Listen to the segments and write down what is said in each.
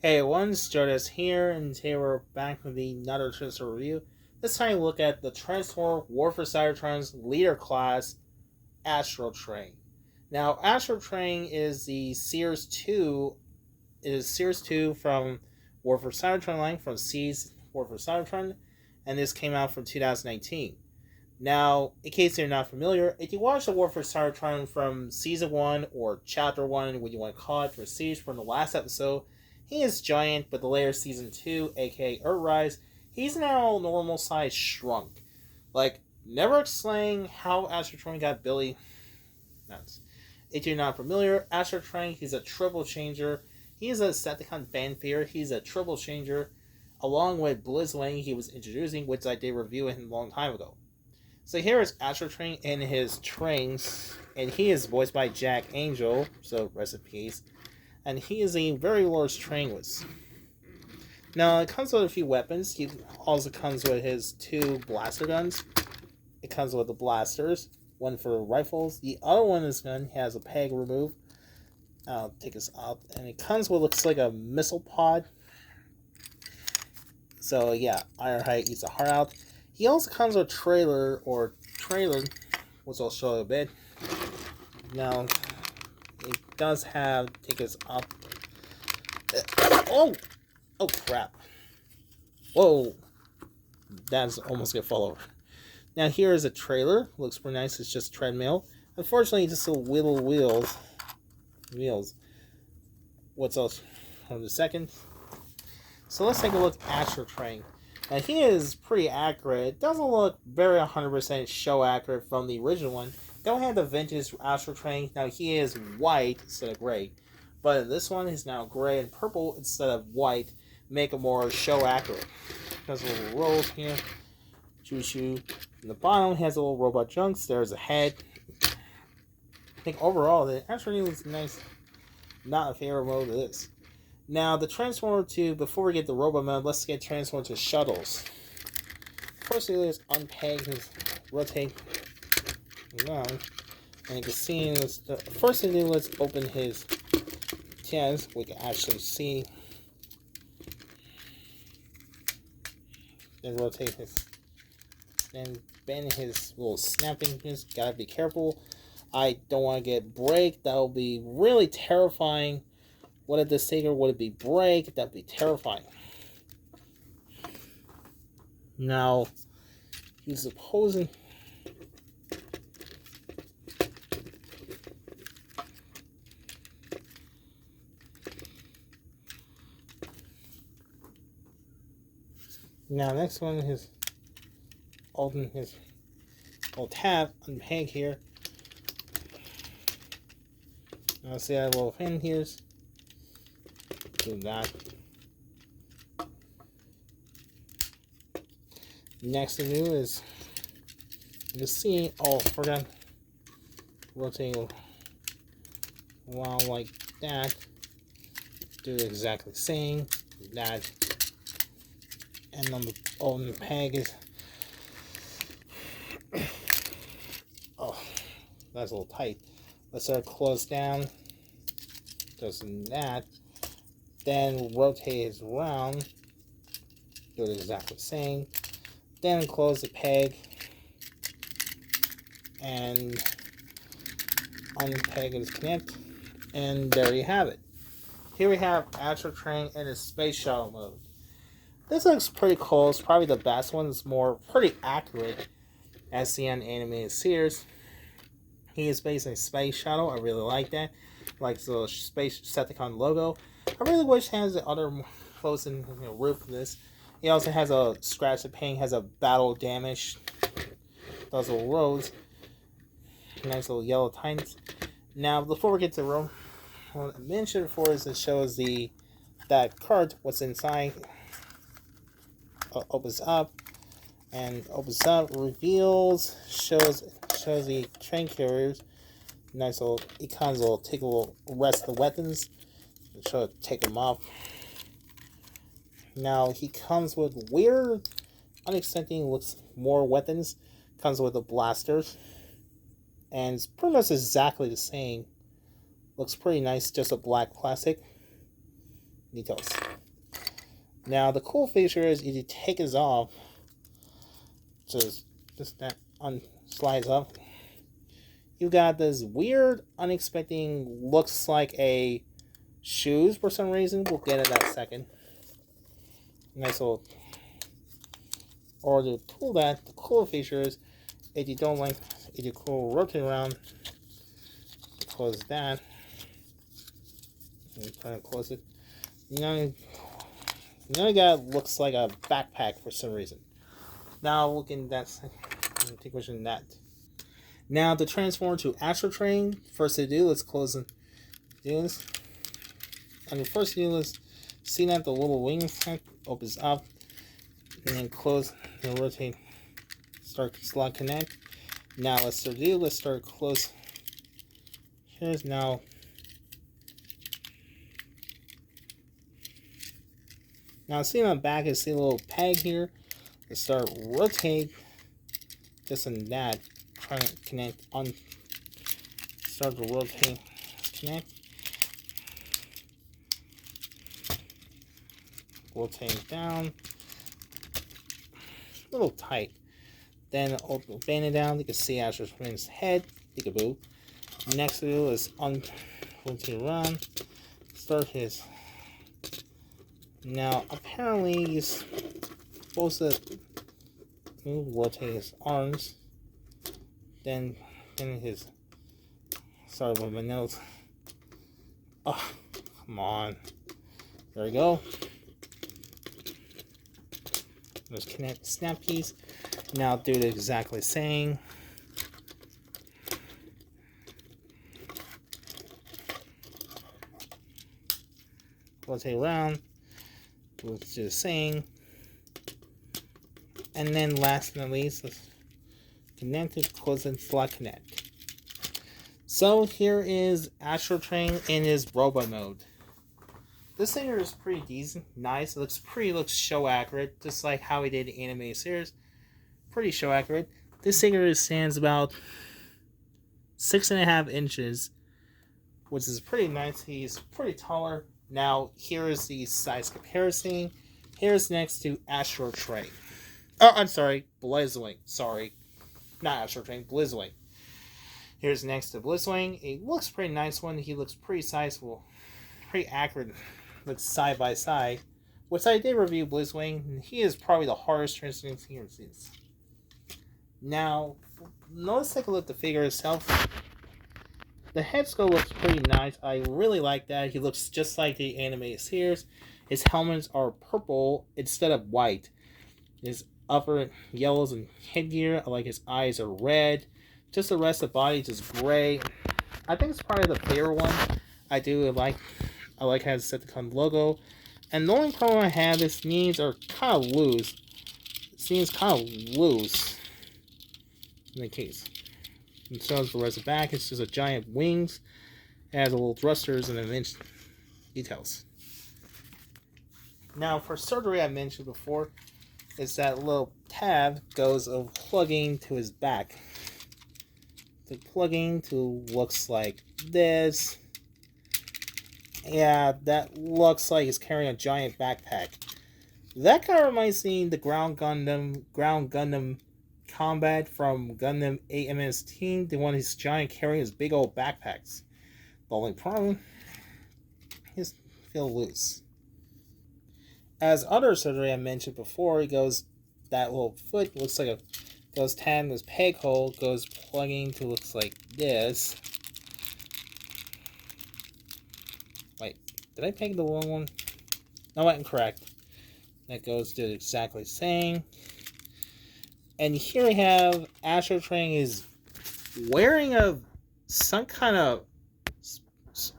Hey everyone, Stardust here, and today we're back with another Transformer review. This time we look at the Transformer War for Cybertron's leader class, Astrotrain. Now, Astrotrain is the Series 2 from War for Cybertron line from C's War for Cybertron, and this came out from 2019. Now, in case you're not familiar, if you watch the War for Cybertron from Season 1 or Chapter 1, what you want to call it, for Siege from the last episode, he is giant, but the later Season 2, aka Earthrise, he's now normal size shrunk. Like, never explain how Astrotrain got Billy. Nuts. If you're not familiar, Astrotrain, he's a triple changer. He is a Decepticon fanfare. He's a triple changer, along with Blizzwing he was introducing, which I did review him a long time ago. So here is Astrotrain in his trains, and he is voiced by Jack Angel, so rest in peace. And he is a very large train with. Now, it comes with a few weapons. He also comes with his two blaster guns. It comes with the blasters, one for rifles. The other one is gun has a peg removed. I'll take this out. And it comes with, looks like a missile pod. So yeah, Ironhide eats a heart out. He also comes with a trailer, which I'll show you a bit. Now, it does have, take us up. Oh crap. Whoa. That's almost gonna fall over. Now here is a trailer. Looks pretty nice. It's just treadmill. Unfortunately, just a little wheels. What's else? Hold a second. So let's take a look at Astrotrain. Now he is pretty accurate. It doesn't look very 100% show accurate from the original one. Don't have the vintage Astrotrain. Now he is white instead of gray. But this one is now gray and purple instead of white. Make it more show accurate. There's a little rolls here. Choo-choo. In the bottom has a little robot junks. There's a head. I think overall the Astrotrain looks nice. Not a favorite mode of this. Now, the Transformer to, before we get the robot mode, let's get transformed to Shuttles. First thing is unpeg his rotate around. And you can see, the first thing to do, let's open his chest. We can actually see and rotate his, and bend his little snapping. Just gotta be careful. I don't want to get break. That will be really terrifying. What if this Sager would it be break? That'd be terrifying. Now, he's opposing. Now, next one is open his little tab on the peg here. Now, see that little pin here. Do that. Next to do is you can see, forgot rotating around like that. Do exactly the same. That, and on the peg is that's a little tight. Let's close down. Just that. Then rotate it around. Do it exactly the same. Then close the peg. And unpeg and disconnect. And there you have it. Here we have Astrotrain in his space shuttle mode. This looks pretty cool. It's probably the best one. It's pretty accurate as the animated series. He is based on a space shuttle. I really like that. Like the space Decepticon logo. I really wish it has the other close and roof of this. He also has a scratch the paint, has a battle damage. Those little rows. Nice little yellow tines. Now before we get to the room, what I mentioned before is it shows that card, what's inside. Opens up, reveals, shows the train carriers. Nice little icons will take a little rest of the weapons. So take them off. Now he comes with weird, unexpected looks more weapons. Comes with the blasters, and it's pretty much exactly the same. Looks pretty nice, just a black plastic. details. Now the cool feature is if you take this off, just that slides up, you got this weird, unexpected, looks like a shoes for some reason. We'll get it that second. Nice little. Or to pull that, the cool feature is if you don't like, if you rotate around, close that, and try to close it. You got looks like a backpack for some reason. Now we'll get that. Take a question that. Now to transform to Astrotrain, first to do, let's close and do this. On your first do, let's see that the little wings opens up, and then close and rotate. Start slot connect. Now let's start close. Here's now. Now see on the back, see a little peg here. Let's start rotate this and that. Trying to connect on. Start to rotate, connect. Rotate down. A little tight. Then bend it down. You can see Astrotrain's head. Peekaboo. Next to do is rotate around. Start his. Now apparently he's supposed to rotate his arms. Then his. Sorry about my nose. Oh, come on. There we go. Let's connect the snap keys. Now do the exactly same. Rotate around. Let's do the same. And then last but not least, let's connect it, close and slot connect. So here is Astrotrain in his robot mode. This thing is pretty decent, nice. It looks show accurate, just like how he did the animated series. Pretty show accurate. This thing stands about 6.5 inches, which is pretty nice. He's pretty taller. Now here is the size comparison. Here's next to Astrotrain. Oh, I'm sorry, Blizzwing. Sorry, not Astrotrain, Blizzwing. Here's next to Blizzwing. It looks pretty nice one. He looks pretty sizable, pretty accurate. Looks side by side. Which I did review Blizzwing. He is probably the hardest transforming figure in series. Now, let's take a look at the figure itself. The head sculpt looks pretty nice. I really like that. He looks just like the animated series. His helmets are purple instead of white. His upper yellows and headgear. I like his eyes are red. Just the rest of the body is just gray. I think it's probably the favorite one. I like how it Decepticon logo. And the only problem I have is knees are kind of loose. It seems kind of loose in the case. And so is the rest of the back. It's just a giant wings. It has a little thrusters and inch details. Now for surgery I mentioned before, is that little tab goes of plugging to his back. The plugging to looks like this. Yeah, that looks like he's carrying a giant backpack. That kind of reminds me of the Ground Gundam combat from Gundam AMS-Team. The one who's giant carrying his big old backpacks. The only problem is feel loose. As other surgery I mentioned before, it goes that little foot looks like goes tan, this peg hole goes plugging to looks like this. Wait, did I peg the wrong one? No, I'm correct. That goes to exactly the same. And here we have Astrotrain is wearing some kind of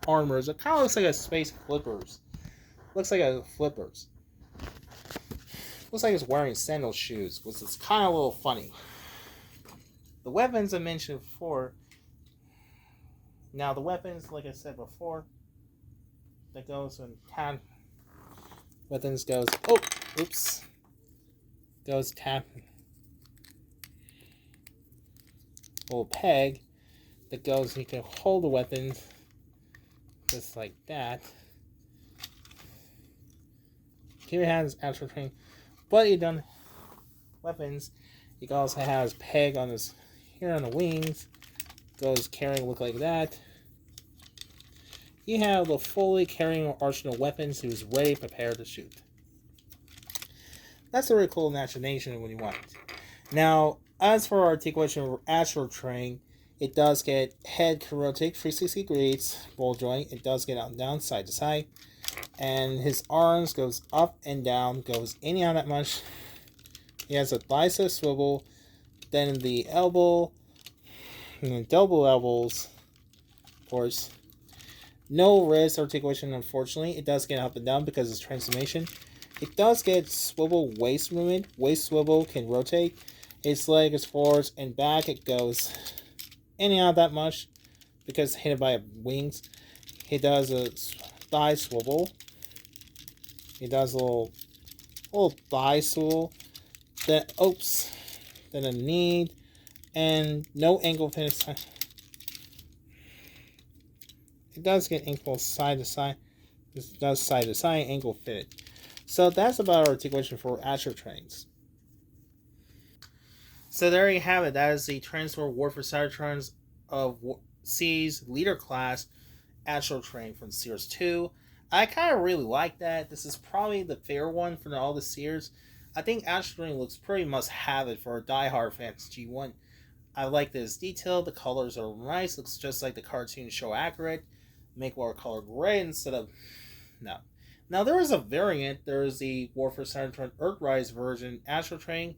armor. It kind of looks like a space flippers. Looks like a flippers. Looks like he's wearing sandal shoes, which is kind of a little funny. The weapons I mentioned before. Now the weapons, like I said before, that goes in tap. Weapons goes. Oh, oops. Goes tap. Little peg that goes. You can hold the weapons just like that. Here he has Astrotrain, but he done weapons. He also has peg on his here on the wings. Goes carrying look like that. You have the fully carrying arsenal weapons who's ready prepared to shoot. That's a really cool imagination when you want it. Now, as for Articulation Astrotrain, it does get head can rotate 360 degrees, ball joint. It does get up and down, side to side. And his arms goes up and down, goes in and out that much. He has a bicep swivel, then the elbow, and then double elbows, of course. No wrist articulation, unfortunately. It does get up and down because it's transformation. It does get swivel waist movement. Waist swivel can rotate. Its leg is forwards and back. It goes in and out that much because hit by wings. He does a thigh swivel. He does a little thigh swivel. Then then a knee, and no ankle finish. It does get ankle side to side. This does side to side ankle fit. So that's about articulation for Astrotrains. So there you have it. That is the Transport Warfare Cybertrons of C's leader class Astrotrain from Series 2. I kind of really like that. This is probably the fair one from all the series. I think Astrotrain looks pretty must have it for a diehard fans G1. I like this detail. The colors are nice. Looks just like the cartoon show accurate. Make watercolor gray instead of no. Now there is a variant. There is the Warfare Cybertron Earthrise version Astrotrain.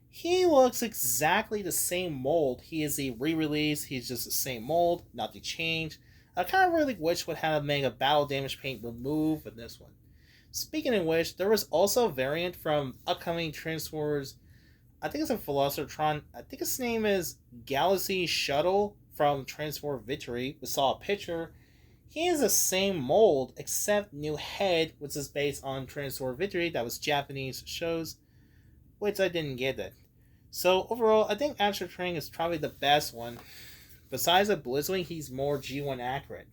He looks exactly the same mold. He is a re-release. He's just the same mold, nothing changed. I kind of really wish would have made a battle damage paint remove in this one. Speaking of which, there was also a variant from upcoming Transformers. I think it's a Velocitron. I think his name is Galaxy Shuttle from Transformer Victory. We saw a picture. He is the same mold, except new head, which is based on Transformer Victory. That was Japanese shows, which I didn't get it. So overall, I think Astrotrain is probably the best one. Besides the Blizzwing, he's more G1 accurate.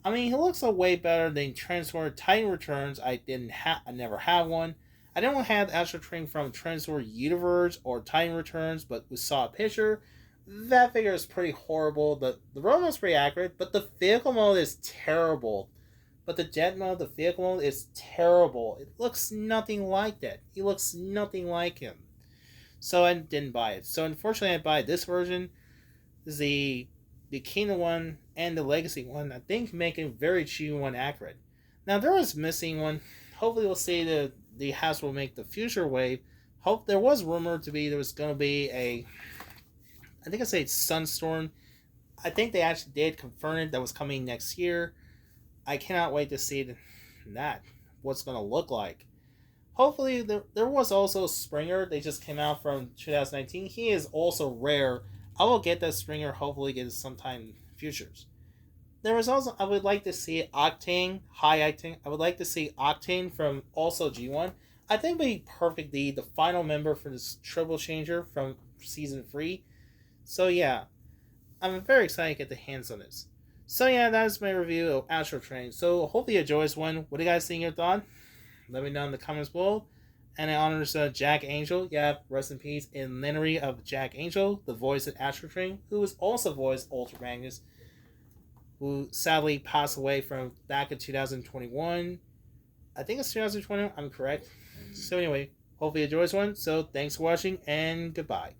I mean, he looks a way better than Transformer Titan Returns. I never had one. I don't have Astrotrain from Transformer Universe or Titan Returns, but we saw a picture. That figure is pretty horrible. The road is pretty accurate, but the vehicle mode is terrible. But the jet mode, the vehicle mode is terrible. It looks nothing like that. He looks nothing like him. So I didn't buy it. So unfortunately, I buy this version. The Kingdom one and the Legacy one, I think, make it very G1 accurate. Now there was missing one. Hopefully, we'll see the house will make the future wave. Hope there was rumored to be there was going to be a. I think I say Sunstorm. I think they actually did confirm it that was coming next year. I cannot wait to see that. What's going to look like. Hopefully, there was also Springer. They just came out from 2019. He is also rare. I will get that Springer. Hopefully, get it sometime in futures. There was also, I would like to see Octane, High Octane. I would like to see Octane from also G1. I think would be perfectly the final member for this Triple Changer from Season 3. So yeah, I'm very excited to get the hands on this. So yeah, that is my review of Astrotrain. So hopefully you enjoy this one. What do you guys think your thought? Let me know in the comments below. And it honors Jack Angel. Yeah, rest in peace in memory of Jack Angel, the voice of Astrotrain, who was also voiced Ultra Magnus, who sadly passed away from back in 2021. I think it's 2021, I'm correct. So anyway, hopefully you enjoy this one. So thanks for watching and goodbye.